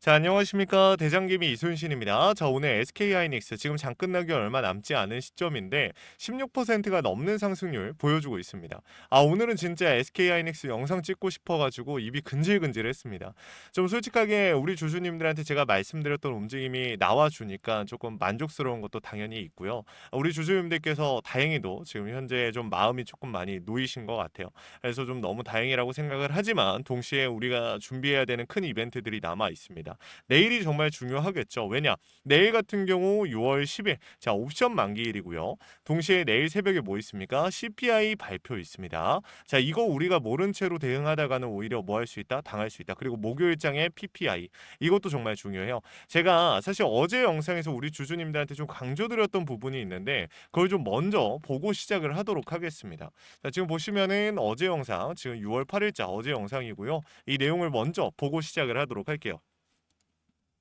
자, 안녕하십니까. 대장김이 이순신입니다. 자, 오늘 SK하이닉스 지금 장 끝나기 얼마 남지 않은 시점인데 16%가 넘는 상승률 보여주고 있습니다. 오늘은 진짜 SK하이닉스 영상 찍고 싶어가지고 입이 근질근질했습니다. 좀 솔직하게 우리 주주님들한테 제가 말씀드렸던 움직임이 나와주니까 조금 만족스러운 것도 당연히 있고요. 우리 주주님들께서 다행히도 지금 현재 좀 마음이 조금 많이 놓이신 것 같아요. 그래서 좀 너무 다행이라고 생각을 하지만 동시에 우리가 준비해야 되는 큰 이벤트들이 남아 있습니다. 내일이 정말 중요하겠죠. 왜냐? 내일 같은 경우 6월 10일 자 옵션 만기일이고요. 동시에 내일 새벽에 뭐 있습니까? CPI 발표 있습니다. 자 이거 우리가 모른 채로 대응하다가는 오히려 뭐 할 수 있다? 당할 수 있다. 그리고 목요일장에 PPI 이것도 정말 중요해요. 제가 사실 어제 영상에서 우리 주주님들한테 좀 강조드렸던 부분이 있는데 그걸 좀 먼저 보고 시작을 하도록 하겠습니다. 자, 지금 보시면은 어제 영상, 지금 6월 8일자 어제 영상이고요. 이 내용을 먼저 보고 시작을 하도록 할게요.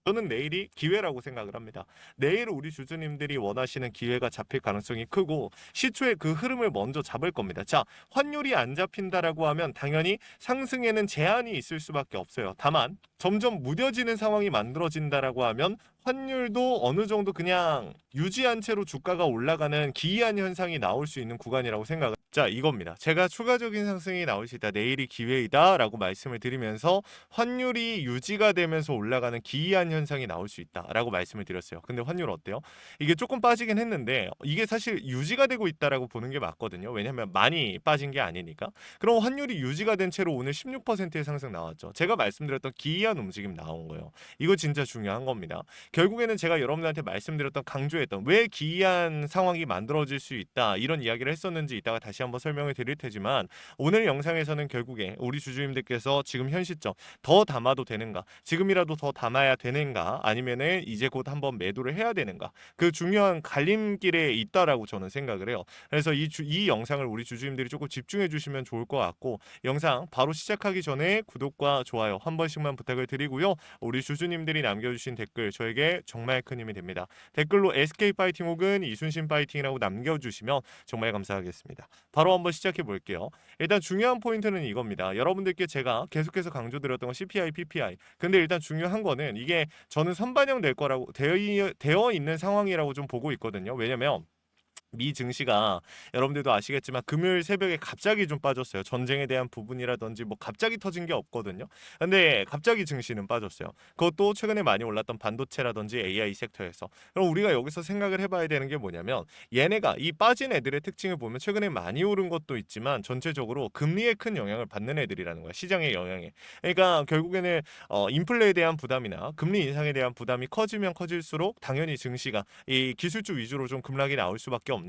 저는 내일이 기회라고 생각을 합니다. 내일 우리 주주님들이 원하시는 기회가 잡힐 가능성이 크고 시초의 그 흐름을 먼저 잡을 겁니다. 자, 환율이 안 잡힌다라고 하면 당연히 상승에는 제한이 있을 수밖에 없어요. 다만 점점 무뎌지는 상황이 만들어진다라고 하면 환율도 어느 정도 그냥 유지한 채로 주가가 올라가는 기이한 현상이 나올 수 있는 구간이라고 생각을. 자, 이겁니다. 제가 추가적인 상승이 나올 수 있다. 내일이 기회이다라고 말씀을 드리면서 환율이 유지가 되면서 올라가는 기이한 현상이 나올 수 있다라고 말씀을 드렸어요. 근데 환율 어때요? 이게 조금 빠지긴 했는데 이게 사실 유지가 되고 있다라고 보는 게 맞거든요. 왜냐하면 많이 빠진 게 아니니까. 그럼 환율이 유지가 된 채로 오늘 16%의 상승 나왔죠. 제가 말씀드렸던 기이한 움직임 나온 거예요. 이거 진짜 중요한 겁니다. 결국에는 제가 여러분들한테 말씀드렸던 강조했던 왜 기이한 상황이 만들어질 수 있다 이런 이야기를 했었는지 이따가 다시 한번 설명을 드릴 테지만 오늘 영상에서는 결국에 우리 주주님들께서 지금 현 시점 더 담아도 되는가 지금이라도 더 담아야 되는가 아니면은 이제 곧 한번 매도를 해야 되는가 그 중요한 갈림길에 있다라고 저는 생각을 해요. 그래서 이 영상을 우리 주주님들이 조금 집중해 주시면 좋을 것 같고 영상 바로 시작하기 전에 구독과 좋아요 한 번씩만 부탁을 드리고요. 우리 주주님들이 남겨주신 댓글 저에게 정말 큰 힘이 됩니다. 댓글로 SK 파이팅 혹은 이순신 파이팅이라고 남겨주시면 정말 감사하겠습니다. 바로 한번 시작해 볼게요. 일단 중요한 포인트는 이겁니다. 여러분들께 제가 계속해서 강조드렸던 건 CPI, PPI. 근데 일단 중요한 거는 이게 저는 선반영 될 거라고 되어 있는 상황이라고 좀 보고 있거든요. 왜냐면 미 증시가 여러분들도 아시겠지만 금요일 새벽에 갑자기 좀 빠졌어요. 전쟁에 대한 부분이라든지 뭐 갑자기 터진 게 없거든요. 근데 갑자기 증시는 빠졌어요. 그것도 최근에 많이 올랐던 반도체라든지 AI 섹터에서. 그럼 우리가 여기서 생각을 해봐야 되는 게 뭐냐면 얘네가 이 빠진 애들의 특징을 보면 최근에 많이 오른 것도 있지만 전체적으로 금리에 큰 영향을 받는 애들이라는 거야. 시장의 영향에. 그러니까 결국에는 인플레에 대한 부담이나 금리 인상에 대한 부담이 커지면 커질수록 당연히 증시가 이 기술주 위주로 좀 급락이 나올 수밖에 없는데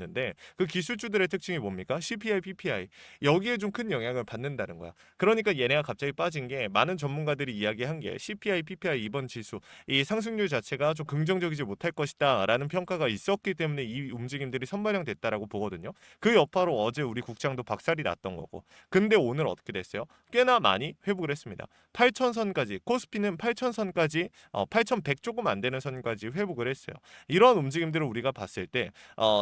그 기술주들의 특징이 뭡니까? CPI, PPI 여기에 좀 큰 영향을 받는다는 거야. 그러니까 얘네가 갑자기 빠진 게 많은 전문가들이 이야기한 게 CPI, PPI 이번 지수 이 상승률 자체가 좀 긍정적이지 못할 것이다라는 평가가 있었기 때문에 이 움직임들이 선반영됐다라고 보거든요. 그 여파로 어제 우리 국장도 박살이 났던 거고. 근데 오늘 어떻게 됐어요? 꽤나 많이 회복을 했습니다. 8,000선까지 코스피는 8,000선까지 8,100 조금 안 되는 선까지 회복을 했어요. 이런 움직임들을 우리가 봤을 때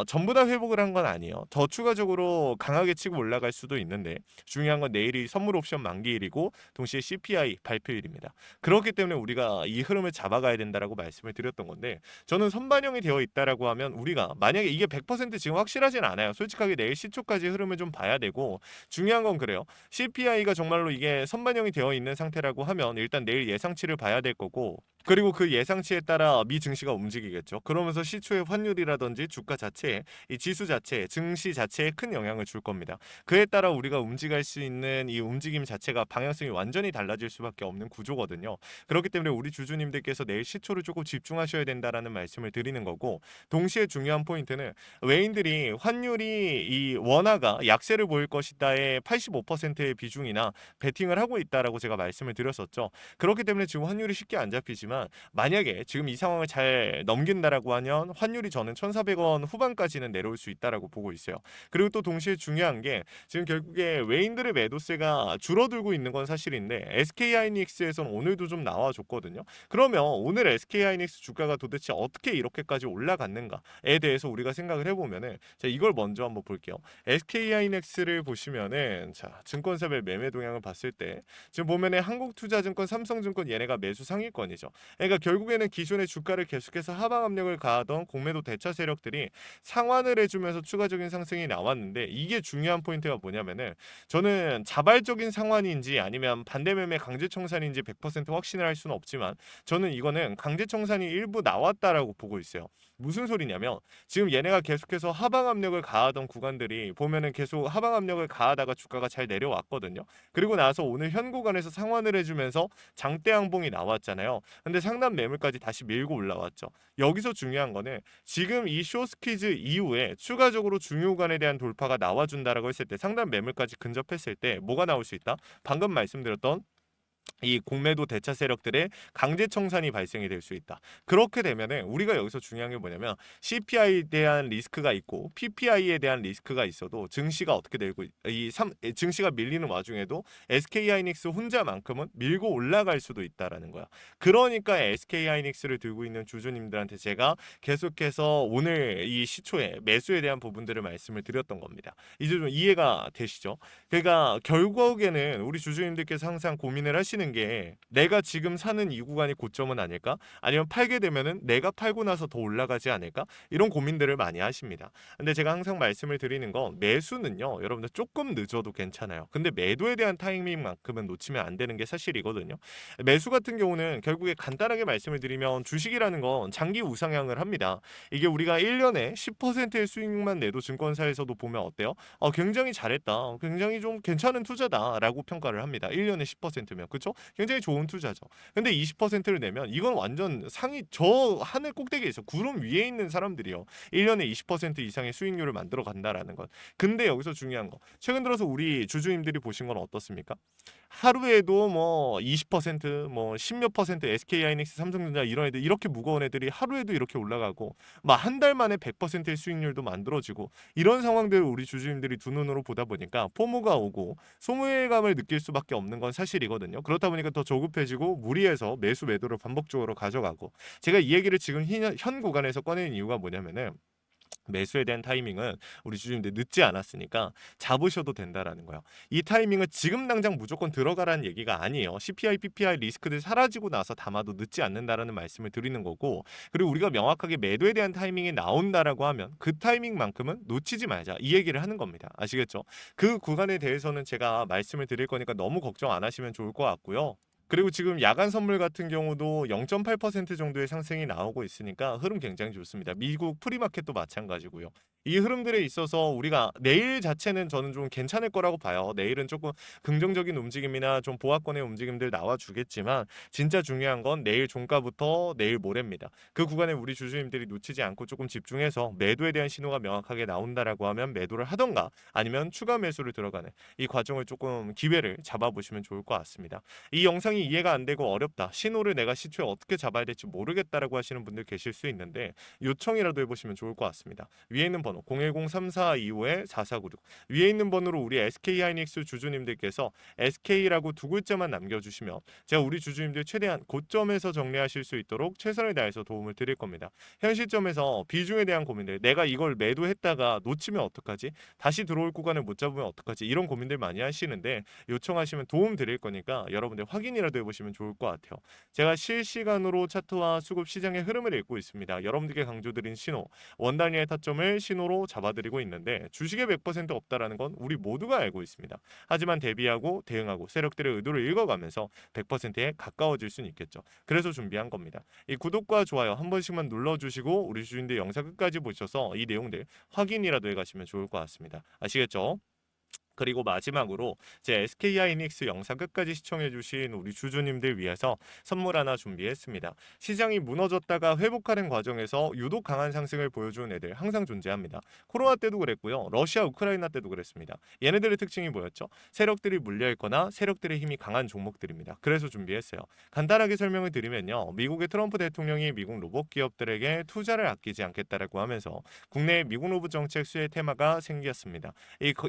전부 다 회복을 한 건 아니에요. 더 추가적으로 강하게 치고 올라갈 수도 있는데 중요한 건 내일이 선물 옵션 만기일이고 동시에 CPI 발표일입니다. 그렇기 때문에 우리가 이 흐름을 잡아가야 된다라고 말씀을 드렸던 건데 저는 선반영이 되어 있다라고 하면 우리가 만약에 이게 100% 지금 확실하진 않아요. 솔직하게 내일 시초까지 흐름을 좀 봐야 되고 중요한 건 그래요. CPI가 정말로 이게 선반영이 되어 있는 상태라고 하면 일단 내일 예상치를 봐야 될 거고 그리고 그 예상치에 따라 미 증시가 움직이겠죠. 그러면서 시초의 환율이라든지 주가 자체에 이 지수 자체, 증시 자체에 큰 영향을 줄 겁니다. 그에 따라 우리가 움직일 수 있는 이 움직임 자체가 방향성이 완전히 달라질 수밖에 없는 구조거든요. 그렇기 때문에 우리 주주님들께서 내일 시초를 조금 집중하셔야 된다라는 말씀을 드리는 거고 동시에 중요한 포인트는 외인들이 환율이 이 원화가 약세를 보일 것이다의 85%의 비중이나 베팅을 하고 있다라고 제가 말씀을 드렸었죠. 그렇기 때문에 지금 환율이 쉽게 안 잡히지만 만약에 지금 이 상황을 잘 넘긴다라고 하면 환율이 저는 1,400원 후반까지는 내려올 수 있다라고 보고 있어요. 그리고 또 동시에 중요한 게 지금 결국에 외인들의 매도세가 줄어들고 있는 건 사실인데 SK하이닉스에서는 오늘도 좀 나와줬거든요. 그러면 오늘 SK하이닉스 주가가 도대체 어떻게 이렇게까지 올라갔는가에 대해서 우리가 생각을 해보면은 자, 이걸 먼저 한번 볼게요. SK하이닉스를 보시면은 자, 증권사별 매매 동향을 봤을 때 지금 보면은 한국투자증권, 삼성증권 얘네가 매수 상위권이죠. 그러니까 결국에는 기존의 주가를 계속해서 하방 압력을 가하던 공매도 대차 세력들이 상환을 해주면서 추가적인 상승이 나왔는데 이게 중요한 포인트가 뭐냐면은 저는 자발적인 상환인지 아니면 반대 매매 강제 청산인지 100% 확신을 할 수는 없지만 저는 이거는 강제 청산이 일부 나왔다라고 보고 있어요. 무슨 소리냐면 지금 얘네가 계속해서 하방 압력을 가하던 구간들이 보면은 계속 하방 압력을 가하다가 주가가 잘 내려왔거든요. 그리고 나서 오늘 현 구간에서 상환을 해주면서 장대 양봉이 나왔잖아요. 근데 상단 매물까지 다시 밀고 올라왔죠. 여기서 중요한 거는 지금 이 쇼스퀴즈 이후에 추가적으로 중요구간에 대한 돌파가 나와준다라고 했을 때 상단 매물까지 근접했을 때 뭐가 나올 수 있다? 방금 말씀드렸던 이 공매도 대차 세력들의 강제 청산이 발생이 될 수 있다. 그렇게 되면은 우리가 여기서 중요한 게 뭐냐면 CPI에 대한 리스크가 있고 PPI에 대한 리스크가 있어도 증시가 어떻게 되고 증시가 밀리는 와중에도 SK하이닉스 혼자만큼은 밀고 올라갈 수도 있다라는 거야. 그러니까 SK하이닉스를 들고 있는 주주님들한테 제가 계속해서 오늘 이 시초에 매수에 대한 부분들을 말씀을 드렸던 겁니다. 이제 좀 이해가 되시죠? 그러니까 결국에는 우리 주주님들께서 항상 고민을 하시는 게 내가 지금 사는 이 구간이 고점은 아닐까? 아니면 팔게 되면은 내가 팔고 나서 더 올라가지 않을까? 이런 고민들을 많이 하십니다. 근데 제가 항상 말씀을 드리는 건 매수는요. 여러분들 조금 늦어도 괜찮아요. 근데 매도에 대한 타이밍만큼은 놓치면 안 되는 게 사실이거든요. 매수 같은 경우는 결국에 간단하게 말씀을 드리면 주식이라는 건 장기 우상향을 합니다. 이게 우리가 1년에 10%의 수익만 내도 증권사에서도 보면 어때요? 굉장히 잘했다. 굉장히 좀 괜찮은 투자다라고 평가를 합니다. 1년에 10%면. 그렇죠? 굉장히 좋은 투자죠. 근데 20%를 내면 이건 완전 상위 저 하늘 꼭대기에 있어. 구름 위에 있는 사람들이요. 1년에 20% 이상의 수익률을 만들어 간다라는 것. 근데 여기서 중요한 거. 최근 들어서 우리 주주님들이 보신 건 어떻습니까? 하루에도 뭐 20%, 십몇 퍼센트 SK하이닉스, 삼성전자 이런 애들 이렇게 무거운 애들이 하루에도 이렇게 올라가고 막 한 달 만에 100%의 수익률도 만들어지고 이런 상황들을 우리 주주님들이 두 눈으로 보다 보니까 포모가 오고 소모감을 느낄 수밖에 없는 건 사실이거든요. 그렇다 보니까 더 조급해지고 무리해서 매수 매도를 반복적으로 가져가고 제가 이 얘기를 지금 현 구간에서 꺼내는 이유가 뭐냐면은 매수에 대한 타이밍은 우리 주주님들 늦지 않았으니까 잡으셔도 된다라는 거예요. 이 타이밍은 지금 당장 무조건 들어가라는 얘기가 아니에요. CPI, PPI 리스크들 사라지고 나서 담아도 늦지 않는다라는 말씀을 드리는 거고 그리고 우리가 명확하게 매도에 대한 타이밍이 나온다라고 하면 그 타이밍만큼은 놓치지 말자 이 얘기를 하는 겁니다. 아시겠죠? 그 구간에 대해서는 제가 말씀을 드릴 거니까 너무 걱정 안 하시면 좋을 것 같고요. 그리고 지금 야간 선물 같은 경우도 0.8% 정도의 상승이 나오고 있으니까 흐름 굉장히 좋습니다. 미국 프리마켓도 마찬가지고요. 이 흐름들에 있어서 우리가 내일 자체는 저는 좀 괜찮을 거라고 봐요. 내일은 조금 긍정적인 움직임이나 좀 보합권의 움직임들 나와주겠지만 진짜 중요한 건 내일 종가부터 내일 모레입니다. 그 구간에 우리 주주님들이 놓치지 않고 조금 집중해서 매도에 대한 신호가 명확하게 나온다라고 하면 매도를 하던가 아니면 추가 매수를 들어가는 이 과정을 조금 기회를 잡아보시면 좋을 것 같습니다. 이 영상이 이해가 안 되고 어렵다. 신호를 내가 시초에 어떻게 잡아야 될지 모르겠다라고 하시는 분들 계실 수 있는데 요청이라도 해보시면 좋을 것 같습니다. 위에 있는 번호 010-3425-4496 위에 있는 번호로 우리 SK하이닉스 주주님들께서 SK라고 두 글자만 남겨주시면 제가 우리 주주님들 최대한 고점에서 정리하실 수 있도록 최선을 다해서 도움을 드릴 겁니다. 현 시점에서 비중에 대한 고민들 내가 이걸 매도했다가 놓치면 어떡하지? 다시 들어올 구간을 못 잡으면 어떡하지? 이런 고민들 많이 하시는데 요청하시면 도움 드릴 거니까 여러분들 확인이라도 해보시면 좋을 것 같아요. 제가 실시간으로 차트와 수급 시장의 흐름을 읽고 있습니다. 여러분들께 강조드린 신호, 원 단위의 타점을 신호로 잡아드리고 있는데 주식에 100% 없다라는 건 우리 모두가 알고 있습니다. 하지만 대비하고 대응하고 세력들의 의도를 읽어가면서 100%에 가까워질 수는 있겠죠. 그래서 준비한 겁니다. 이 구독과 좋아요 한 번씩만 눌러주시고 우리 주인들 영상 끝까지 보셔서 이 내용들 확인이라도 해가시면 좋을 것 같습니다. 아시겠죠? 그리고 마지막으로 제 SK하이닉스 영상 끝까지 시청해주신 우리 주주님들 위해서 선물 하나 준비했습니다. 시장이 무너졌다가 회복하는 과정에서 유독 강한 상승을 보여준 애들 항상 존재합니다. 코로나 때도 그랬고요. 러시아, 우크라이나 때도 그랬습니다. 얘네들의 특징이 뭐였죠? 세력들이 물려있거나 세력들의 힘이 강한 종목들입니다. 그래서 준비했어요. 간단하게 설명을 드리면요. 미국의 트럼프 대통령이 미국 로봇 기업들에게 투자를 아끼지 않겠다라고 하면서 국내 미국 로봇 정책 수혜 테마가 생겼습니다.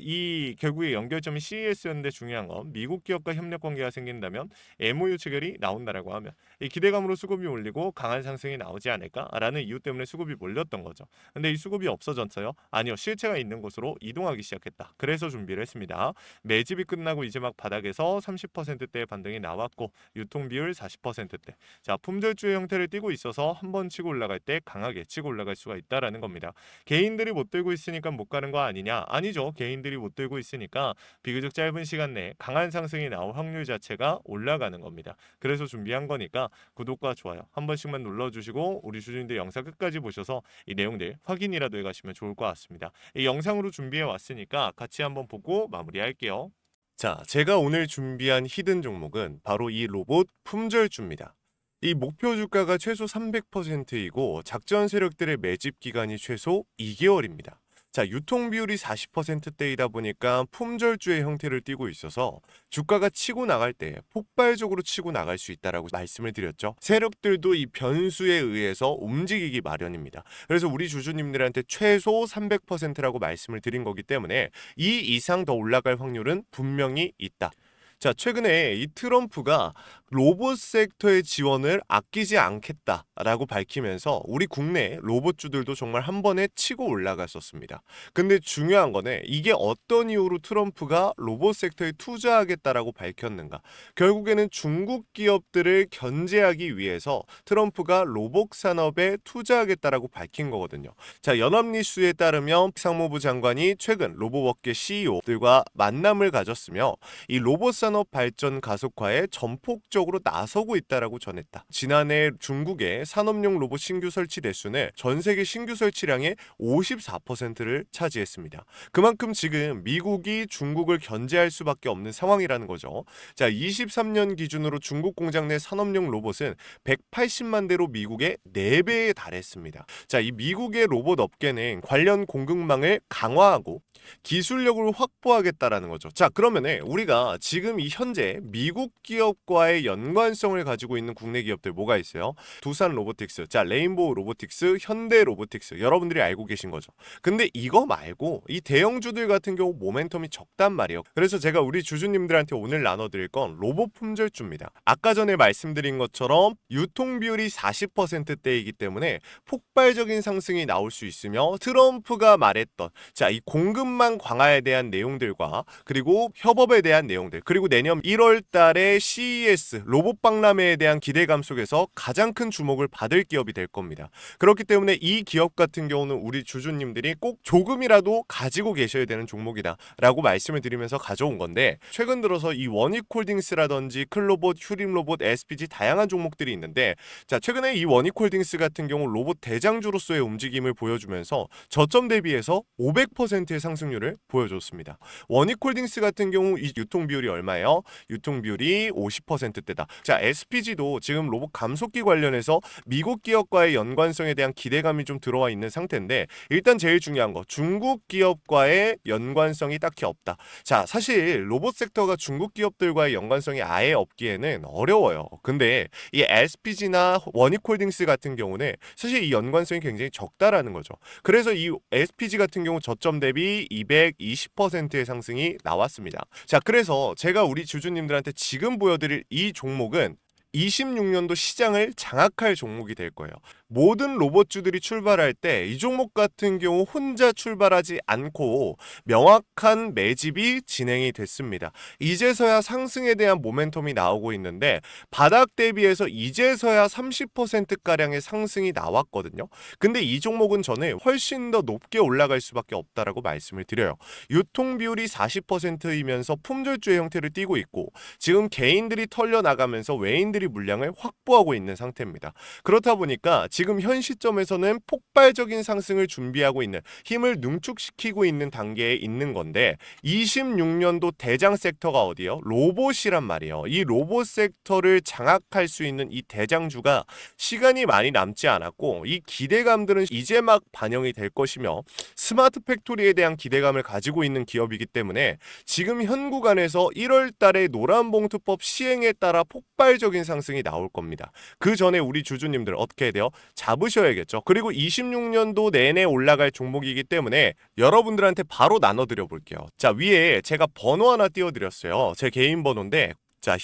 이 결국에 연결점이 CES였는데 중요한 건 미국 기업과 협력 관계가 생긴다면 MOU 체결이 나온다라고 하면 이 기대감으로 수급이 몰리고 강한 상승이 나오지 않을까라는 이유 때문에 수급이 몰렸던 거죠. 근데 이 수급이 없어졌어요? 아니요. 실체가 있는 곳으로 이동하기 시작했다. 그래서 준비를 했습니다. 매집이 끝나고 이제 막 바닥에서 30%대의 반등이 나왔고 유통 비율 40%대. 자, 품절주의 형태를 띠고 있어서 한 번 치고 올라갈 때 강하게 치고 올라갈 수가 있다라는 겁니다. 개인들이 못 들고 있으니까 못 가는 거 아니냐? 아니죠. 개인들이 못 들고 있으니까 비교적 짧은 시간 내에 강한 상승이 나올 확률 자체가 올라가는 겁니다. 그래서 준비한 거니까 구독과 좋아요 한 번씩만 눌러주시고 우리 주주님들 영상 끝까지 보셔서 이 내용들 확인이라도 해가시면 좋을 것 같습니다. 이 영상으로 준비해 왔으니까 같이 한번 보고 마무리할게요. 자, 제가 오늘 준비한 히든 종목은 바로 이 로봇 품절주입니다. 이 목표 주가가 최소 300%이고 작전 세력들의 매집 기간이 최소 2개월입니다. 자, 유통 비율이 40%대이다 보니까 품절주의 형태를 띠고 있어서 주가가 치고 나갈 때 폭발적으로 치고 나갈 수 있다라고 말씀을 드렸죠. 세력들도 이 변수에 의해서 움직이기 마련입니다. 그래서 우리 주주님들한테 최소 300%라고 말씀을 드린 거기 때문에 이 이상 더 올라갈 확률은 분명히 있다. 자, 최근에 이 트럼프가 로봇 섹터의 지원을 아끼지 않겠다라고 밝히면서 우리 국내 로봇주들도 정말 한 번에 치고 올라갔었습니다. 근데 중요한 거는 이게 어떤 이유로 트럼프가 로봇 섹터에 투자하겠다라고 밝혔는가? 결국에는 중국 기업들을 견제하기 위해서 트럼프가 로봇 산업에 투자하겠다라고 밝힌 거거든요. 자, 연합뉴스에 따르면 상무부 장관이 최근 로봇업계 CEO들과 만남을 가졌으며 이 로봇 산업 발전 가속화에 전폭적으로 나서고 있다라고 전했다. 지난해 중국의 산업용 로봇 신규 설치 대수는 전 세계 신규 설치량의 54%를 차지했습니다. 그만큼 지금 미국이 중국을 견제할 수밖에 없는 상황이라는 거죠. 자, 23년 기준으로 중국 공장 내 산업용 로봇은 180만 대로 미국의 4배에 달했습니다. 자, 이 미국의 로봇 업계는 관련 공급망을 강화하고 기술력을 확보하겠다라는 거죠. 자, 그러면은 우리가 지금 이 현재 미국 기업과의 연관성을 가지고 있는 국내 기업들 뭐가 있어요? 두산 로보틱스, 자, 레인보우 로보틱스, 현대 로보틱스, 여러분들이 알고 계신 거죠. 근데 이거 말고 이 대형주들 같은 경우 모멘텀이 적단 말이에요. 그래서 제가 우리 주주님들한테 오늘 나눠드릴 건 로봇 품절주입니다. 아까 전에 말씀드린 것처럼 유통 비율이 40%대이기 때문에 폭발적인 상승이 나올 수 있으며 트럼프가 말했던 자, 이 공급망 강화에 대한 내용들과 그리고 협업에 대한 내용들 그리고 내년 1월 달에 CES 로봇 박람회에 대한 기대감 속에서 가장 큰 주목을 받을 기업이 될 겁니다. 그렇기 때문에 이 기업 같은 경우는 우리 주주님들이 꼭 조금이라도 가지고 계셔야 되는 종목이다 라고 말씀을 드리면서 가져온 건데 최근 들어서 이 원익홀딩스라든지 클로봇, 휴림로봇, SPG 다양한 종목들이 있는데 자, 최근에 이 원익홀딩스 같은 경우 로봇 대장주로서의 움직임을 보여주면서 저점 대비해서 500%의 상승률을 보여줬습니다. 원익홀딩스 같은 경우 이 유통 비율이 얼마예요? 유통 비율이 50%대다. 자, SPG도 지금 로봇 감속기 관련해서 미국 기업과의 연관성에 대한 기대감이 좀 들어와 있는 상태인데 일단 제일 중요한 거 중국 기업과의 연관성이 딱히 없다. 자, 사실 로봇 섹터가 중국 기업들과의 연관성이 아예 없기에는 어려워요. 근데 이 SPG나 원익홀딩스 같은 경우는 사실 이 연관성이 굉장히 적다라는 거죠. 그래서 이 SPG 같은 경우 저점 대비 220%의 상승이 나왔습니다. 자, 그래서 제가 우리 주주님들한테 지금 보여드릴 이 종목은 26년도 시장을 장악할 종목이 될 거예요. 모든 로봇주들이 출발할 때 이 종목 같은 경우 혼자 출발하지 않고 명확한 매집이 진행이 됐습니다. 이제서야 상승에 대한 모멘텀이 나오고 있는데 바닥 대비해서 이제서야 30%가량의 상승이 나왔거든요. 근데 이 종목은 저는 훨씬 더 높게 올라갈 수밖에 없다라고 말씀을 드려요. 유통 비율이 40%이면서 품절주의 형태를 띠고 있고 지금 개인들이 털려나가면서 외인들이 물량을 확보하고 있는 상태입니다. 그렇다 보니까 지금 현 시점에서는 폭발적인 상승을 준비하고 있는, 힘을 능축시키고 있는 단계에 있는 건데 26년도 대장 섹터가 어디요? 로봇이란 말이에요. 이 로봇 섹터를 장악할 수 있는 이 대장주가 시간이 많이 남지 않았고 이 기대감들은 이제 막 반영이 될 것이며 스마트 팩토리에 대한 기대감을 가지고 있는 기업이기 때문에 지금 현 구간에서 1월 달에 노란봉투법 시행에 따라 폭발적인 상승이 나올 겁니다. 그 전에 우리 주주님들 어떻게 해야 돼요? 잡으셔야겠죠. 그리고 26년도 내내 올라갈 종목이기 때문에 여러분들한테 바로 나눠드려 볼게요. 자, 위에 제가 번호 하나 띄워드렸어요. 제 개인 번호인데, 자,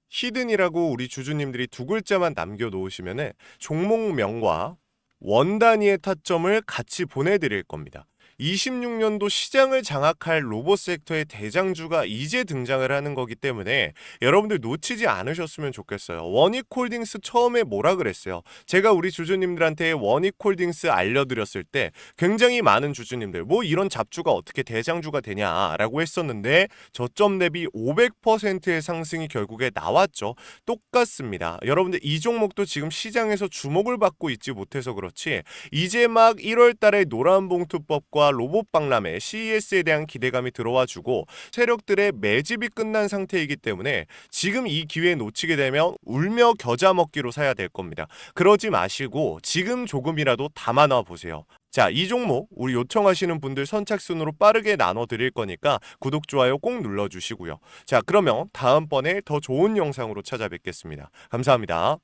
히든이라고 우리 주주님들이 두 글자만 남겨놓으시면은 종목명과 원 단위의 타점을 같이 보내드릴 겁니다. 26년도 시장을 장악할 로봇 섹터의 대장주가 이제 등장을 하는 거기 때문에 여러분들 놓치지 않으셨으면 좋겠어요. 원익홀딩스 처음에 뭐라 그랬어요? 제가 우리 주주님들한테 원익홀딩스 알려드렸을 때 굉장히 많은 주주님들 뭐 이런 잡주가 어떻게 대장주가 되냐라고 했었는데 저점 대비 500%의 상승이 결국에 나왔죠. 똑같습니다. 여러분들 이 종목도 지금 시장에서 주목을 받고 있지 못해서 그렇지 이제 막 1월 달에 노란봉투법과 로봇 박람회 CES에 대한 기대감이 들어와 주고 세력들의 매집이 끝난 상태이기 때문에 지금 이 기회 놓치게 되면 울며 겨자 먹기로 사야 될 겁니다. 그러지 마시고 지금 조금이라도 담아놔 보세요. 자, 이 종목 우리 요청하시는 분들 선착순으로 빠르게 나눠 드릴 거니까 구독, 좋아요 꼭 눌러주시고요. 자, 그러면 다음번에 더 좋은 영상으로 찾아뵙겠습니다. 감사합니다.